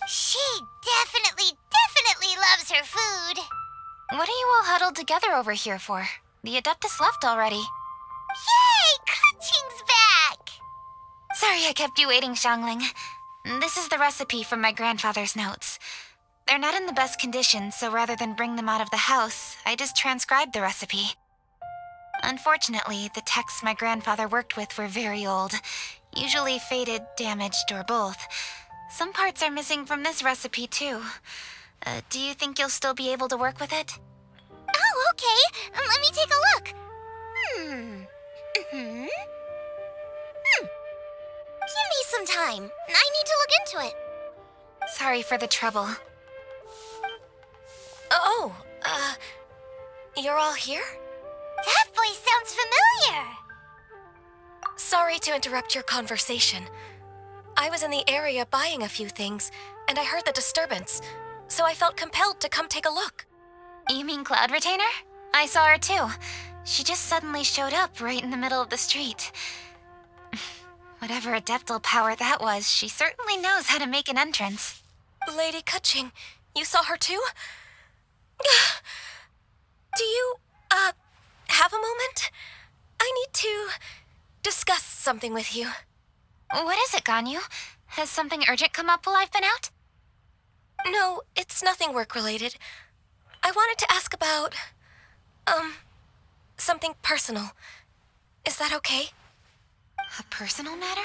She definitely loves her food. What are you all huddled together over here for? The Adeptus left already. Yay! Kaching's back! Sorry I kept you waiting, Xiangling. This is the recipe from my grandfather's notes. They're not in the best condition, so rather than bring them out of the house, I just transcribed the recipe. Unfortunately, the texts my grandfather worked with were very old, usually faded, damaged, or both. Some parts are missing from this recipe, too. Do you think you'll still be able to work with it? Oh, okay. Let me take a look. Give me some time. I need to look into it. Sorry for the trouble. You're all here? That voice sounds familiar. Sorry to interrupt your conversation. I was in the area buying a few things, and I heard the disturbance, so I felt compelled to come take a look. You mean Cloud Retainer? I saw her too. She just suddenly showed up right in the middle of the street. Whatever adeptal power that was, she certainly knows how to make an entrance. Lady Kaching, you saw her too? Do you, have a moment? I need to discuss something with you. What is it, Ganyu? Has something urgent come up while I've been out? No, it's nothing work-related. I wanted to ask about, something personal. Is that okay? A personal matter?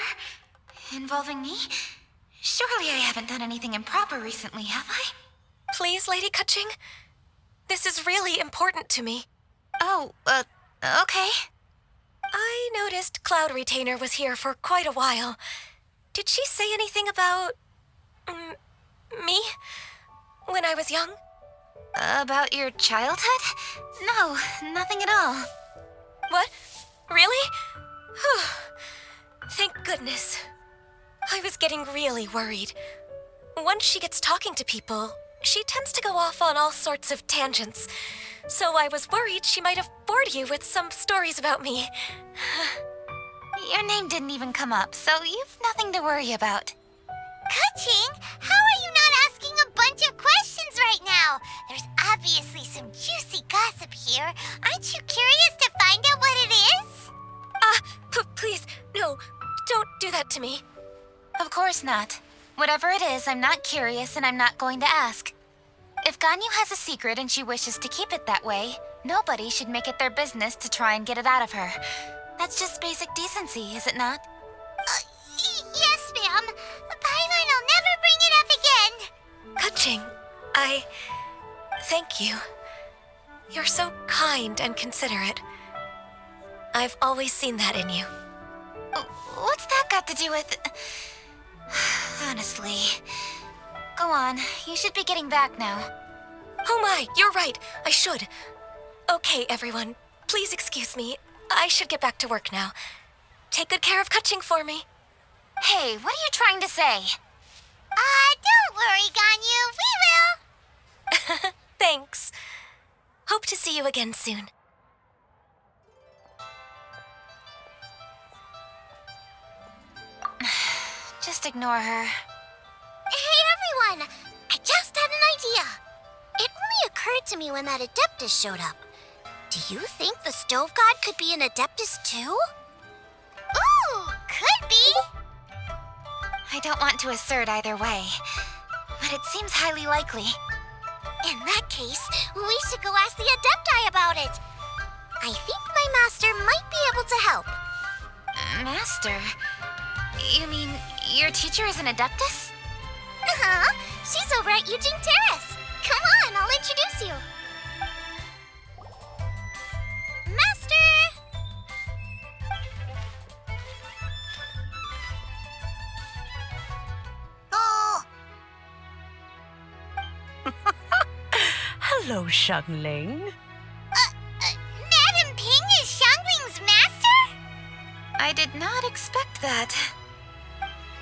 Involving me? Surely I haven't done anything improper recently, have I? Please, Lady Kaching. This is really important to me. Oh, okay. I noticed Cloud Retainer was here for quite a while. Did she say anything about... me? When I was young? About your childhood? No, nothing at all. What? Really? Whew. Thank goodness. I was getting really worried. Once she gets talking to people, she tends to go off on all sorts of tangents. So I was worried she might have bored you with some stories about me. Your name didn't even come up, so you've nothing to worry about. Kaching, how are you not asking a bunch of questions right now? There's obviously some juicy gossip here. Aren't you curious to find out what it is? Please, no, don't do that to me. Of course not. Whatever it is, I'm not curious and I'm not going to ask. If Ganyu has a secret and she wishes to keep it that way, nobody should make it their business to try and get it out of her. That's just basic decency, is it not? Yes, ma'am. Paimon will never bring it up again. Kaching, thank you. You're so kind and considerate. I've always seen that in you. What's that got to do with... Honestly. Go on, you should be getting back now. Oh my, you're right. I should. Okay, everyone. Please excuse me. I should get back to work now. Take good care of Kaching for me. Hey, what are you trying to say? Don't worry, Ganyu. We will. Thanks. Hope to see you again soon. Just ignore her. Hey, everyone. I just had an idea. It only occurred to me when that Adeptus showed up. Do you think the Stove God could be an Adeptus too? Ooh, could be. I don't want to assert either way, but it seems highly likely. In that case, we should go ask the Adepti about it. I think my master might be able to help. Master? You mean your teacher is an Adeptus? Uh-huh. She's over at Eugene Terrace. Come on, I'll introduce you. Master! Oh! Hello, Xiangling. Madam Ping is Xiangling's master? I did not expect that.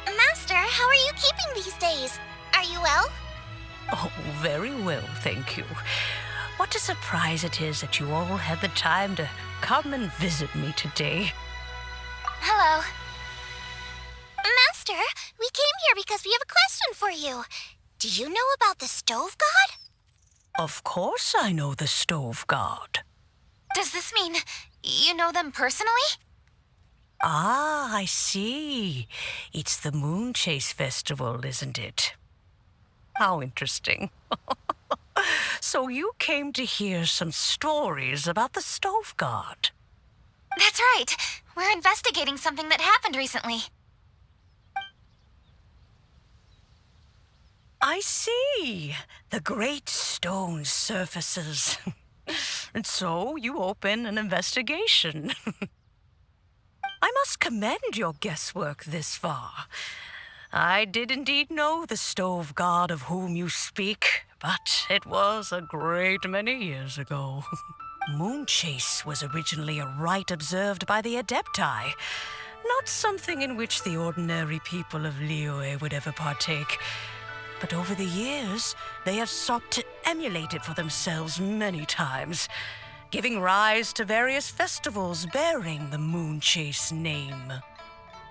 Master, how are you keeping these days? Are you well? Oh, very well, thank you. What a surprise it is that you all had the time to come and visit me today. Hello. Master, we came here because we have a question for you. Do you know about the Stove God? Of course I know the Stove God. Does this mean you know them personally? Ah, I see. It's the Moonchase festival, isn't it? How interesting. So you came to hear some stories about the Stove God. That's right. We're investigating something that happened recently. I see. The great stone surfaces. And so you open an investigation. I must commend your guesswork this far. I did indeed know the Stove God of whom you speak, but it was a great many years ago. Moonchase was originally a rite observed by the Adepti, not something in which the ordinary people of Liyue would ever partake. But over the years, they have sought to emulate it for themselves many times, giving rise to various festivals bearing the Moonchase name.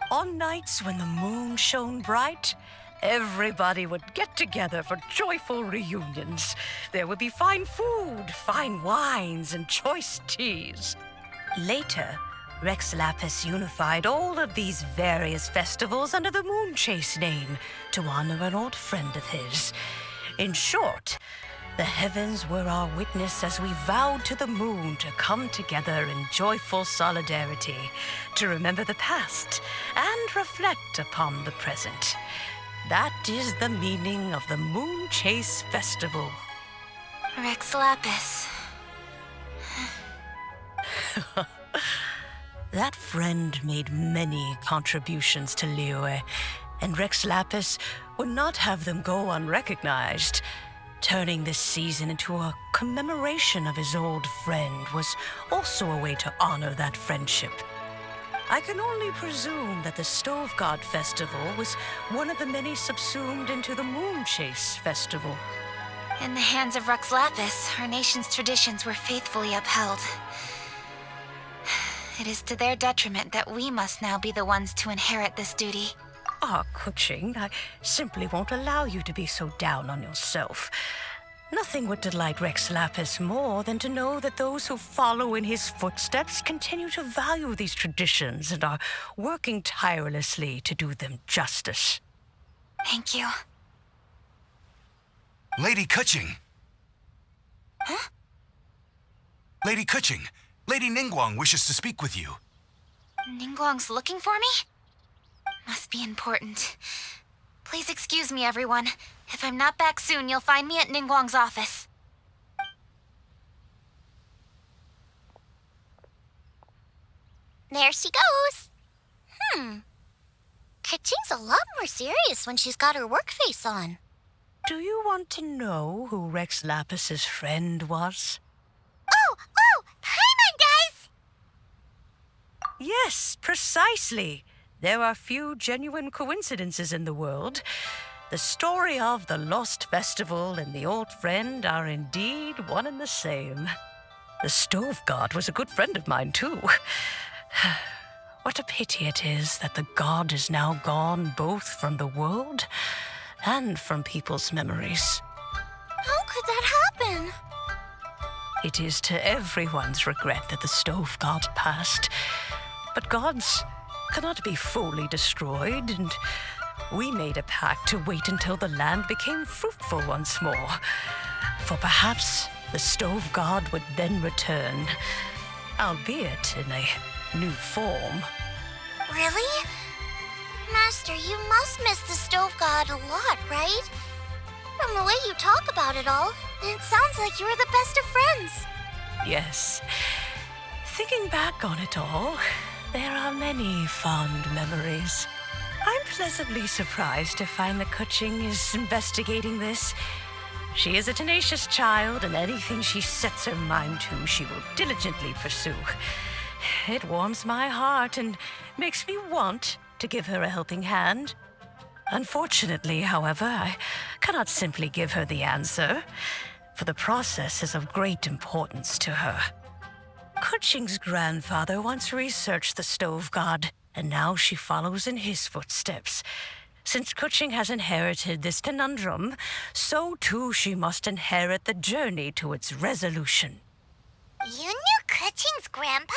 On nights when the moon shone bright, everybody would get together for joyful reunions. There would be fine food, fine wines, and choice teas. Later, Rex Lapis unified all of these various festivals under the Moonchase name to honor an old friend of his. In short, the heavens were our witness as we vowed to the moon to come together in joyful solidarity, to remember the past and reflect upon the present. That is the meaning of the Moonchase Festival. Rex Lapis. That friend made many contributions to Liyue, and Rex Lapis would not have them go unrecognized. Turning this season into a commemoration of his old friend was also a way to honor that friendship. I can only presume that the Stove God Festival was one of the many subsumed into the Moonchase Festival. In the hands of Rex Lapis, our nation's traditions were faithfully upheld. It is to their detriment that we must now be the ones to inherit this duty. Ah, Kuching, I simply won't allow you to be so down on yourself. Nothing would delight Rex Lapis more than to know that those who follow in his footsteps continue to value these traditions and are working tirelessly to do them justice. Thank you. Lady Kuching, Huh? Lady Kuching, Lady Ningguang wishes to speak with you. Ningguang's looking for me? Must be important. Please excuse me, everyone. If I'm not back soon, you'll find me at Ningguang's office. There she goes. Kaching's a lot more serious when she's got her work face on. Do you want to know who Rex Lapis's friend was? Oh! Paimon does! Yes, precisely. There are few genuine coincidences in the world. The story of the Lost Festival and the old friend are indeed one and the same. The Stove God was a good friend of mine, too. What a pity it is that the god is now gone both from the world and from people's memories. How could that happen? It is to everyone's regret that the Stove God passed. But gods cannot be fully destroyed, and we made a pact to wait until the land became fruitful once more. For perhaps the Stove God would then return, albeit in a new form. Really? Master, you must miss the Stove God a lot, right? From the way you talk about it all, it sounds like you were the best of friends. Yes. Thinking back on it all, there are many fond memories. I'm pleasantly surprised to find that Kuching is investigating this. She is a tenacious child, and anything she sets her mind to, she will diligently pursue. It warms my heart and makes me want to give her a helping hand. Unfortunately, however, I cannot simply give her the answer, for the process is of great importance to her. Kuching's grandfather once researched the Stove God, and now she follows in his footsteps. Since Kuching has inherited this conundrum, so too she must inherit the journey to its resolution. You knew Kuching's grandpa?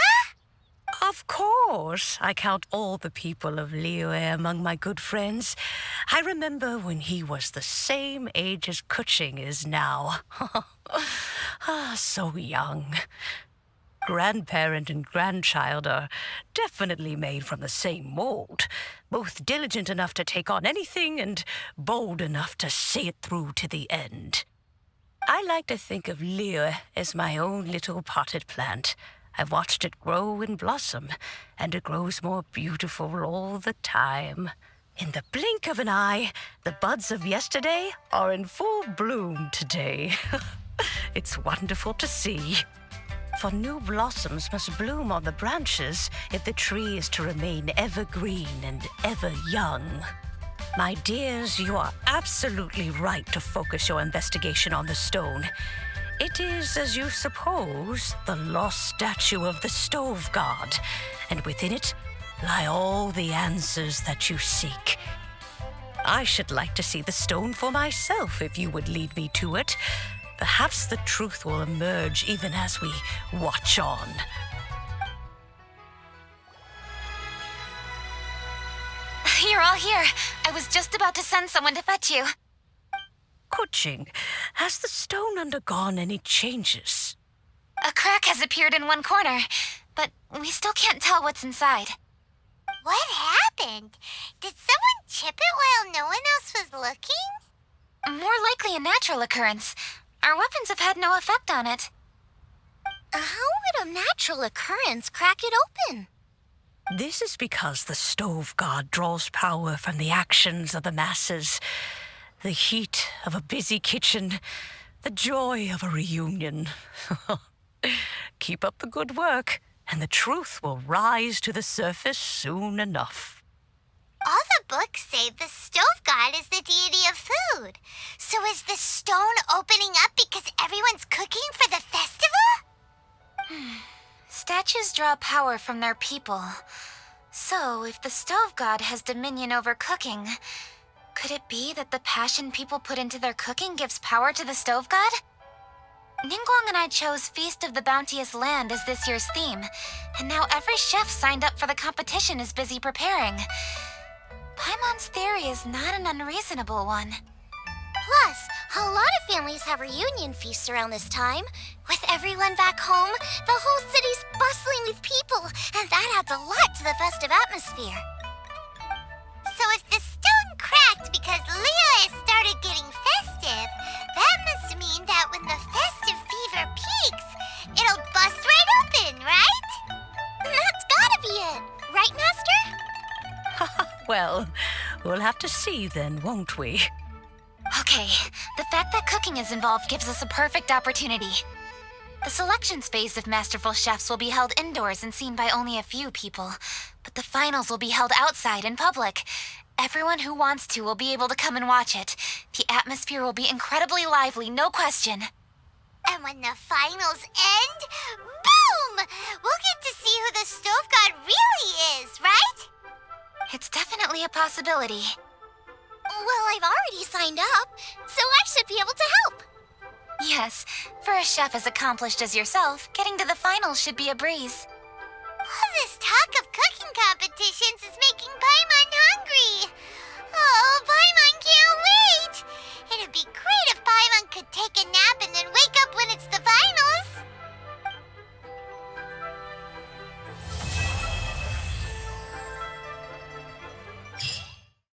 Of course. I count all the people of Liyue among my good friends. I remember when he was the same age as Kuching is now. So young. Grandparent and grandchild are definitely made from the same mold, both diligent enough to take on anything and bold enough to see it through to the end. I like to think of Liyue as my own little potted plant. I've watched it grow and blossom, and it grows more beautiful all the time. In the blink of an eye, the buds of yesterday are in full bloom today. It's wonderful to see. For new blossoms must bloom on the branches if the tree is to remain evergreen and ever young. My dears, you are absolutely right to focus your investigation on the stone. It is, as you suppose, the lost statue of the Stove God, and within it lie all the answers that you seek. I should like to see the stone for myself if you would lead me to it. Perhaps the truth will emerge even as we watch on. You're all here. I was just about to send someone to fetch you. Kuching, has the stone undergone any changes? A crack has appeared in one corner, but we still can't tell what's inside. What happened? Did someone chip it while no one else was looking? More likely a natural occurrence. Our weapons have had no effect on it. How would a natural occurrence crack it open? This is because the Stove God draws power from the actions of the masses. The heat of a busy kitchen, the joy of a reunion. Keep up the good work, and the truth will rise to the surface soon enough. All the books say the Stove God is the deity of food. So is the stone opening up because everyone's cooking for the festival? Statues draw power from their people. So, if the Stove God has dominion over cooking, could it be that the passion people put into their cooking gives power to the Stove God? Ningguang and I chose Feast of the Bounteous Land as this year's theme, and now every chef signed up for the competition is busy preparing. Paimon's theory is not an unreasonable one. Plus, a lot of families have reunion feasts around this time. With everyone back home, the whole city's bustling with people, and that adds a lot to the festive atmosphere. So if the stone cracked because Leo has started getting festive, that must mean that when the festive fever peaks, it'll bust right open, right? That's gotta be it, right, Master? Well, we'll have to see then, won't we? Okay, the fact that cooking is involved gives us a perfect opportunity. The selections phase of Masterful Chefs will be held indoors and seen by only a few people, but the finals will be held outside in public. Everyone who wants to will be able to come and watch it. The atmosphere will be incredibly lively, no question. And when the finals end, boom! We'll get to see who the stove god really is, right? It's definitely a possibility. Well, I've already signed up, so I should be able to help. Yes, for a chef as accomplished as yourself, getting to the finals should be a breeze. All this talk of cooking competitions